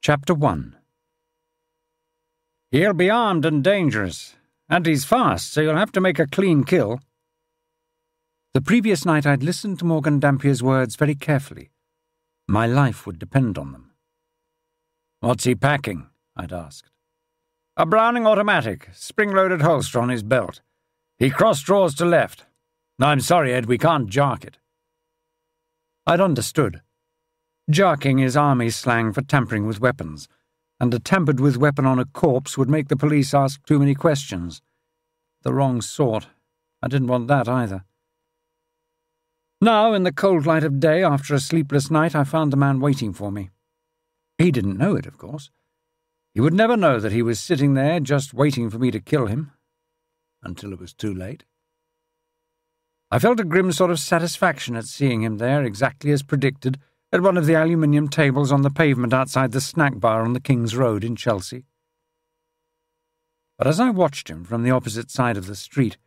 Chapter 1. "He'll be armed and dangerous, and he's fast, so you'll have to make a clean kill." The previous night I'd listened to Morgan Dampier's words very carefully. My life would depend on them. "What's he packing?" I'd asked. "A Browning automatic, spring-loaded holster on his belt. He cross-draws to left. I'm sorry, Ed, we can't jark it." I'd understood. Jarking is army slang for tampering with weapons, and a tampered-with weapon on a corpse would make the police ask too many questions. The wrong sort. I didn't want that either. Now, in the cold light of day, after a sleepless night, I found the man waiting for me. He didn't know it, of course. He would never know that he was sitting there just waiting for me to kill him, until it was too late. I felt a grim sort of satisfaction at seeing him there, exactly as predicted, at one of the aluminium tables on the pavement outside the snack bar on the King's Road in Chelsea. But as I watched him from the opposite side of the street,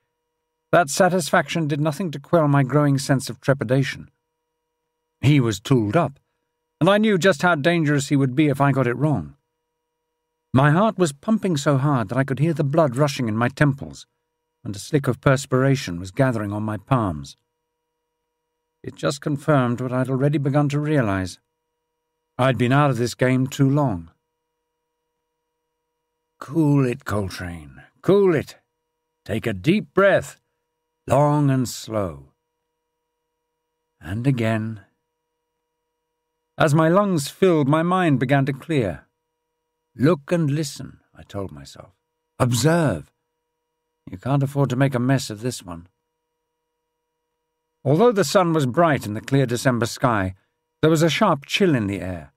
that satisfaction did nothing to quell my growing sense of trepidation. He was tooled up, and I knew just how dangerous he would be if I got it wrong. My heart was pumping so hard that I could hear the blood rushing in my temples, and a slick of perspiration was gathering on my palms. It just confirmed what I'd already begun to realize. I'd been out of this game too long. "Cool it, Coltrane. Cool it. Take a deep breath, long and slow." And again. As my lungs filled, my mind began to clear. "Look and listen," I told myself. "Observe. You can't afford to make a mess of this one." Although the sun was bright in the clear December sky, there was a sharp chill in the air.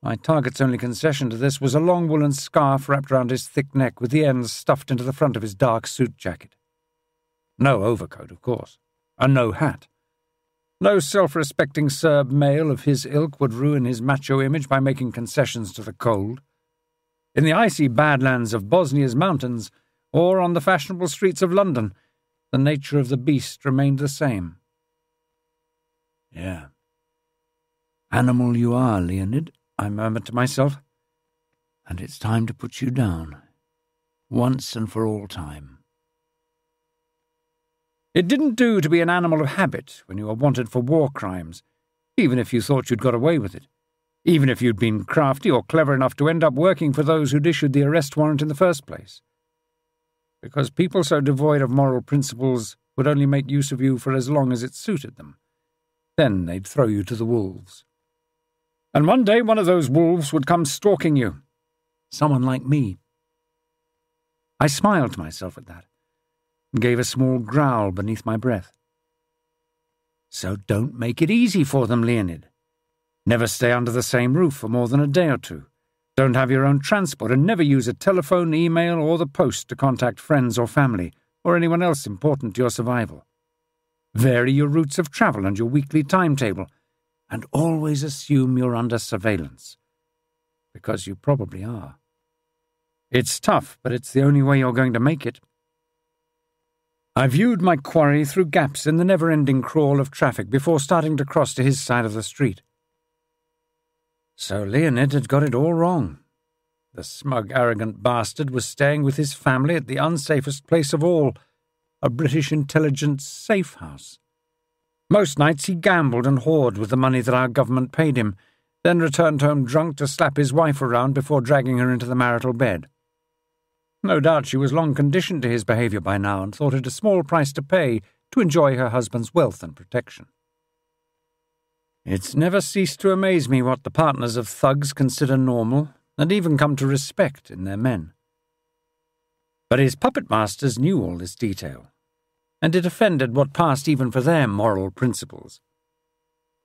My target's only concession to this was a long woolen scarf wrapped round his thick neck with the ends stuffed into the front of his dark suit jacket. No overcoat, of course, and no hat. No self-respecting Serb male of his ilk would ruin his macho image by making concessions to the cold. In the icy badlands of Bosnia's mountains, or on the fashionable streets of London, the nature of the beast remained the same. "Yeah. Animal you are, Leonid," I murmured to myself. "And it's time to put you down, once and for all time." It didn't do to be an animal of habit when you were wanted for war crimes, even if you thought you'd got away with it, even if you'd been crafty or clever enough to end up working for those who'd issued the arrest warrant in the first place. Because people so devoid of moral principles would only make use of you for as long as it suited them. Then they'd throw you to the wolves. And one day one of those wolves would come stalking you. Someone like me. I smiled to myself at that, and gave a small growl beneath my breath. So don't make it easy for them, Leonid. Never stay under the same roof for more than a day or two. Don't have your own transport, and never use a telephone, email, or the post to contact friends or family, or anyone else important to your survival. Vary your routes of travel and your weekly timetable, and always assume you're under surveillance. Because you probably are. It's tough, but it's the only way you're going to make it. I viewed my quarry through gaps in the never-ending crawl of traffic before starting to cross to his side of the street. So Leonid had got it all wrong. The smug, arrogant bastard was staying with his family at the unsafest place of all, a British intelligence safe house. Most nights he gambled and whored with the money that our government paid him, then returned home drunk to slap his wife around before dragging her into the marital bed. No doubt she was long conditioned to his behaviour by now and thought it a small price to pay to enjoy her husband's wealth and protection. It's never ceased to amaze me what the partners of thugs consider normal and even come to respect in their men. But his puppet masters knew all this detail, and it offended what passed even for their moral principles.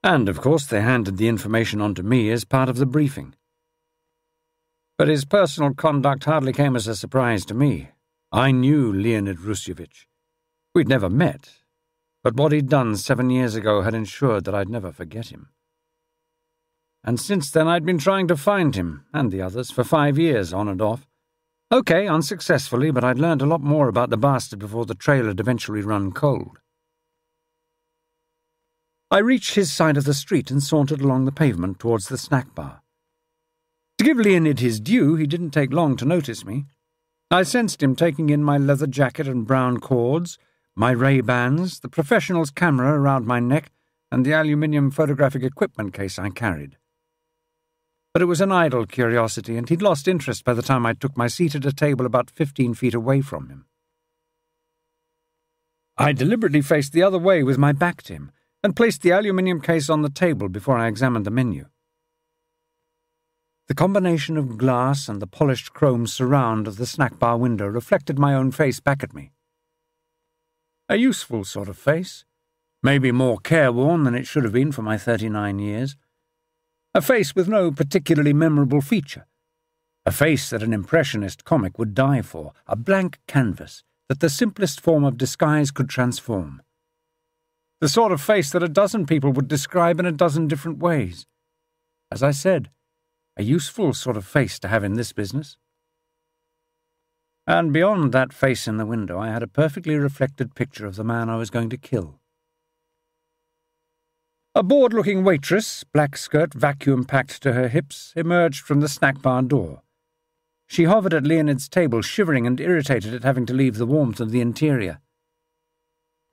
And, of course, they handed the information on to me as part of the briefing. But his personal conduct hardly came as a surprise to me. I knew Leonid Rusyevich. We'd never met, but what he'd done 7 years ago had ensured that I'd never forget him. And since then I'd been trying to find him, and the others, for 5 years, on and off. Okay, unsuccessfully, but I'd learned a lot more about the bastard before the trail had eventually run cold. I reached his side of the street and sauntered along the pavement towards the snack bar. To give Leonid his due, he didn't take long to notice me. I sensed him taking in my leather jacket and brown cords, my Ray-Bans, the professional's camera around my neck, and the aluminium photographic equipment case I carried. But it was an idle curiosity, and he'd lost interest by the time I took my seat at a table about 15 feet away from him. I deliberately faced the other way with my back to him, and placed the aluminium case on the table before I examined the menu. The combination of glass and the polished chrome surround of the snack bar window reflected my own face back at me. A useful sort of face, maybe more careworn than it should have been for my 39 years. A face with no particularly memorable feature. A face that an impressionist comic would die for, a blank canvas that the simplest form of disguise could transform. The sort of face that a dozen people would describe in a dozen different ways. As I said, a useful sort of face to have in this business. And beyond that face in the window, I had a perfectly reflected picture of the man I was going to kill. A bored-looking waitress, black skirt vacuum-packed to her hips, emerged from the snack bar door. She hovered at Leonid's table, shivering and irritated at having to leave the warmth of the interior.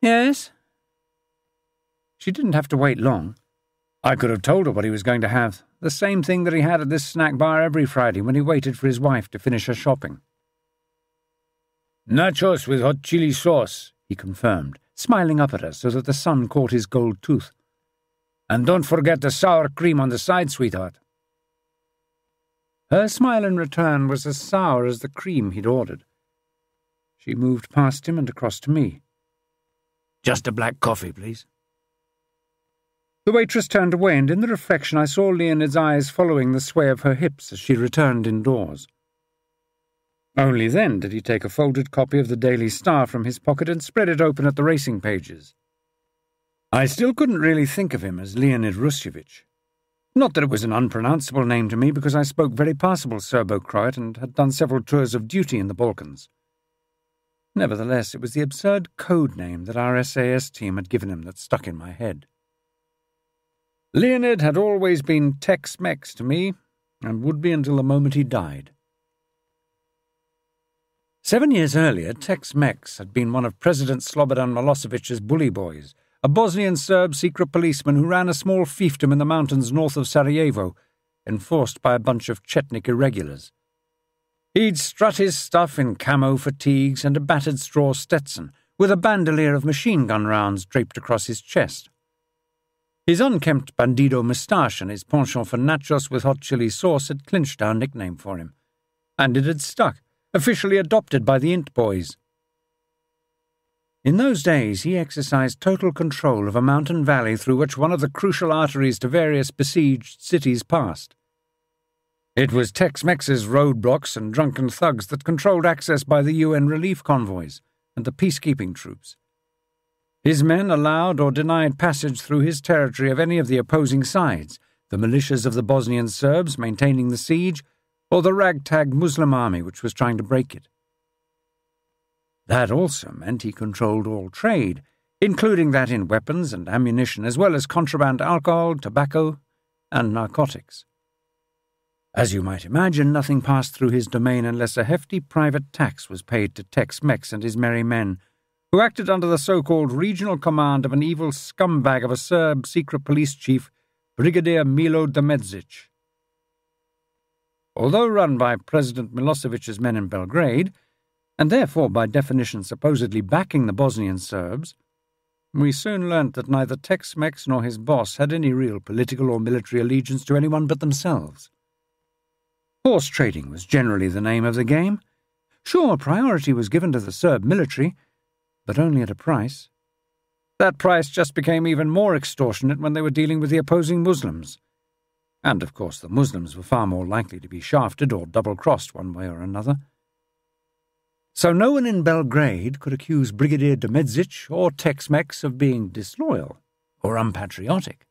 "Yes?" She didn't have to wait long. I could have told her what he was going to have, the same thing that he had at this snack bar every Friday when he waited for his wife to finish her shopping. "Nachos with hot chili sauce," he confirmed, smiling up at her so that the sun caught his gold tooth. "And don't forget the sour cream on the side, sweetheart." Her smile in return was as sour as the cream he'd ordered. She moved past him and across to me. "Just a black coffee, please." The waitress turned away, and in the reflection I saw Leonid's eyes following the sway of her hips as she returned indoors. Only then did he take a folded copy of the Daily Star from his pocket and spread it open at the racing pages. I still couldn't really think of him as Leonid Rusyevich. Not that it was an unpronounceable name to me, because I spoke very passable Serbo-Croat and had done several tours of duty in the Balkans. Nevertheless, it was the absurd code name that our SAS team had given him that stuck in my head. Leonid had always been Tex-Mex to me, and would be until the moment he died. 7 years earlier, Tex-Mex had been one of President Slobodan Milosevic's bully boys, a Bosnian Serb secret policeman who ran a small fiefdom in the mountains north of Sarajevo, enforced by a bunch of Chetnik irregulars. He'd strut his stuff in camo fatigues and a battered straw Stetson, with a bandolier of machine-gun rounds draped across his chest. His unkempt bandido moustache and his penchant for nachos with hot chili sauce had clinched our nickname for him, and it had stuck, officially adopted by the Int boys. In those days, he exercised total control of a mountain valley through which one of the crucial arteries to various besieged cities passed. It was Tex-Mex's roadblocks and drunken thugs that controlled access by the UN relief convoys and the peacekeeping troops. His men allowed or denied passage through his territory of any of the opposing sides, the militias of the Bosnian Serbs maintaining the siege, or the ragtag Muslim army which was trying to break it. That also meant he controlled all trade, including that in weapons and ammunition, as well as contraband alcohol, tobacco, and narcotics. As you might imagine, nothing passed through his domain unless a hefty private tax was paid to Tex-Mex and his merry men, who acted under the so-called regional command of an evil scumbag of a Serb secret police chief, Brigadier Milo Demedzic. Although run by President Milosevic's men in Belgrade, and therefore by definition supposedly backing the Bosnian Serbs, we soon learnt that neither Tex-Mex nor his boss had any real political or military allegiance to anyone but themselves. Horse trading was generally the name of the game. Sure, priority was given to the Serb military, but only at a price. That price just became even more extortionate when they were dealing with the opposing Muslims. And, of course, the Muslims were far more likely to be shafted or double-crossed one way or another. So no one in Belgrade could accuse Brigadier Demedzic or Tex-Mex of being disloyal or unpatriotic.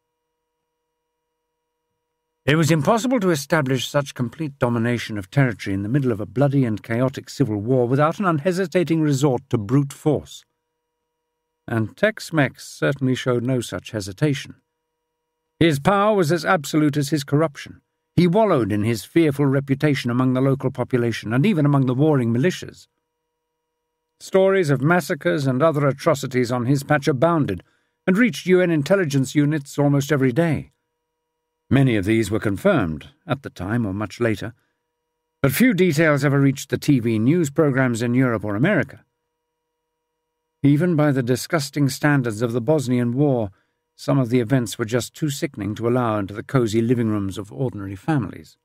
It was impossible to establish such complete domination of territory in the middle of a bloody and chaotic civil war without an unhesitating resort to brute force. And Tex-Mex certainly showed no such hesitation. His power was as absolute as his corruption, He wallowed in his fearful reputation among the local population and even among the warring militias. Stories of massacres and other atrocities on his patch abounded and reached UN intelligence units almost every day. Many of these were confirmed, at the time or much later, but few details ever reached the TV news programs in Europe or America. Even by the disgusting standards of the Bosnian War, some of the events were just too sickening to allow into the cosy living rooms of ordinary families.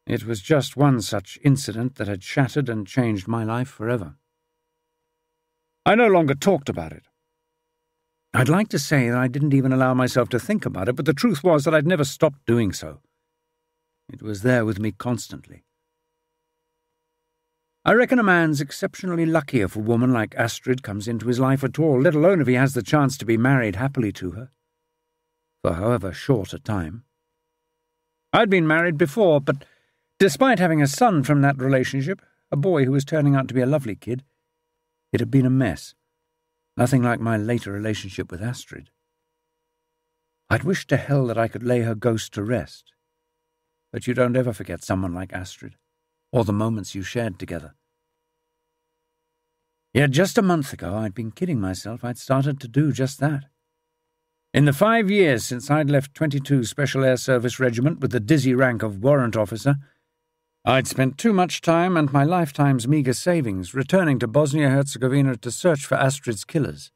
It was just one such incident that had shattered and changed my life forever. I no longer talked about it. I'd like to say that I didn't even allow myself to think about it, but the truth was that I'd never stopped doing so. It was there with me constantly. I reckon a man's exceptionally lucky if a woman like Astrid comes into his life at all, let alone if he has the chance to be married happily to her, for however short a time. I'd been married before, but despite having a son from that relationship, a boy who was turning out to be a lovely kid, it had been a mess. Nothing like my later relationship with Astrid. I'd wish to hell that I could lay her ghost to rest. But you don't ever forget someone like Astrid, or the moments you shared together. Yet just a month ago I'd been kidding myself I'd started to do just that. In the 5 years since I'd left 22 Special Air Service Regiment with the dizzy rank of warrant officer, I'd spent too much time and my lifetime's meagre savings returning to Bosnia-Herzegovina to search for Astrid's killers.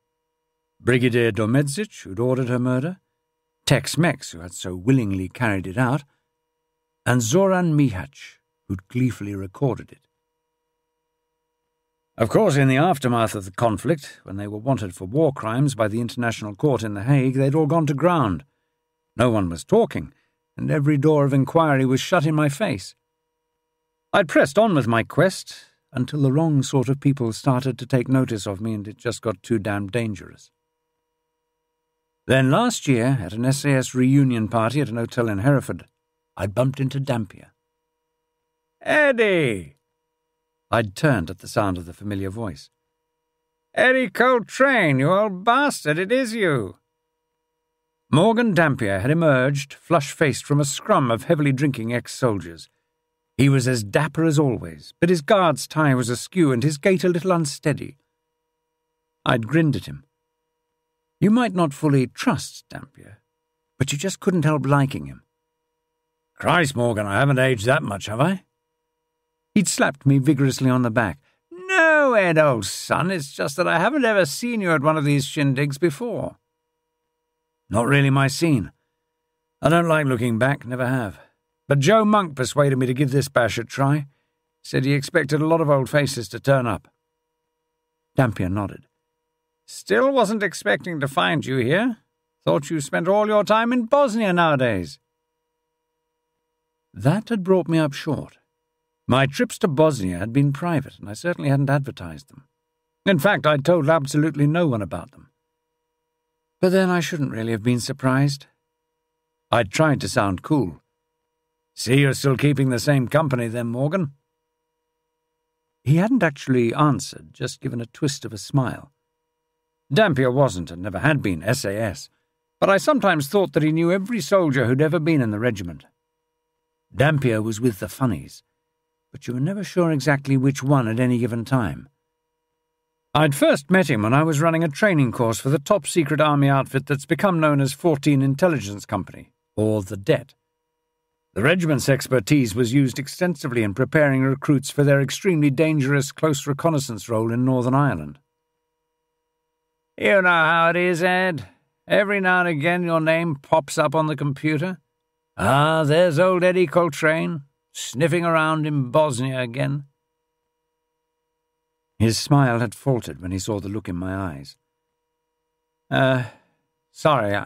Brigadier Domedzic, who'd ordered her murder, Tex-Mex, who had so willingly carried it out, and Zoran Mihac, who'd gleefully recorded it. Of course, in the aftermath of the conflict, when they were wanted for war crimes by the International Court in The Hague, they'd all gone to ground. No one was talking, and every door of inquiry was shut in my face. I'd pressed on with my quest until the wrong sort of people started to take notice of me and it just got too damn dangerous. Then last year, at an SAS reunion party at an hotel in Hereford, I bumped into Dampier. "Eddie!" I'd turned at the sound of the familiar voice. "Eddie Coltrane, you old bastard, it is you!" Morgan Dampier had emerged, flush-faced from a scrum of heavily drinking ex-soldiers. He was as dapper as always, but his guard's tie was askew and his gait a little unsteady. I'd grinned at him. You might not fully trust Dampier, but you just couldn't help liking him. "Christ, Morgan, I haven't aged that much, have I?" He'd slapped me vigorously on the back. "No, Ed, old son, it's just that I haven't ever seen you at one of these shindigs before." "Not really my scene. I don't like looking back, never have. But Joe Monk persuaded me to give this bash a try. Said he expected a lot of old faces to turn up." Dampier nodded. "Still wasn't expecting to find you here. Thought you spent all your time in Bosnia nowadays." That had brought me up short. My trips to Bosnia had been private, and I certainly hadn't advertised them. In fact, I'd told absolutely no one about them. But then I shouldn't really have been surprised. I'd tried to sound cool. "See, you're still keeping the same company then, Morgan." He hadn't actually answered, just given a twist of a smile. Dampier wasn't and never had been SAS, but I sometimes thought that he knew every soldier who'd ever been in the regiment. Dampier was with the funnies, but you were never sure exactly which one at any given time. I'd first met him when I was running a training course for the top-secret army outfit that's become known as 14 Intelligence Company, or the Det. The regiment's expertise was used extensively in preparing recruits for their extremely dangerous close reconnaissance role in Northern Ireland. "You know how it is, Ed. Every now and again your name pops up on the computer. Ah, there's old Eddie Coltrane, sniffing around in Bosnia again." His smile had faltered when he saw the look in my eyes. Sorry,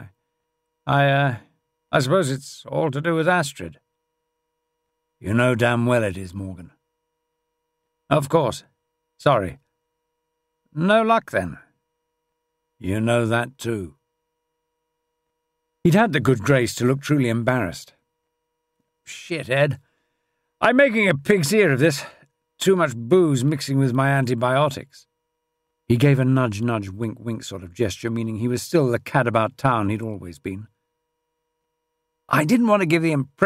I suppose it's all to do with Astrid." "You know damn well it is, Morgan." "Of course. Sorry." "No luck, then." "You know that, too." He'd had the good grace to look truly embarrassed. "Shit, Ed. I'm making a pig's ear of this. Too much booze mixing with my antibiotics." He gave a nudge-nudge, wink-wink sort of gesture, meaning he was still the cad-about-town he'd always been. I didn't want to give the impression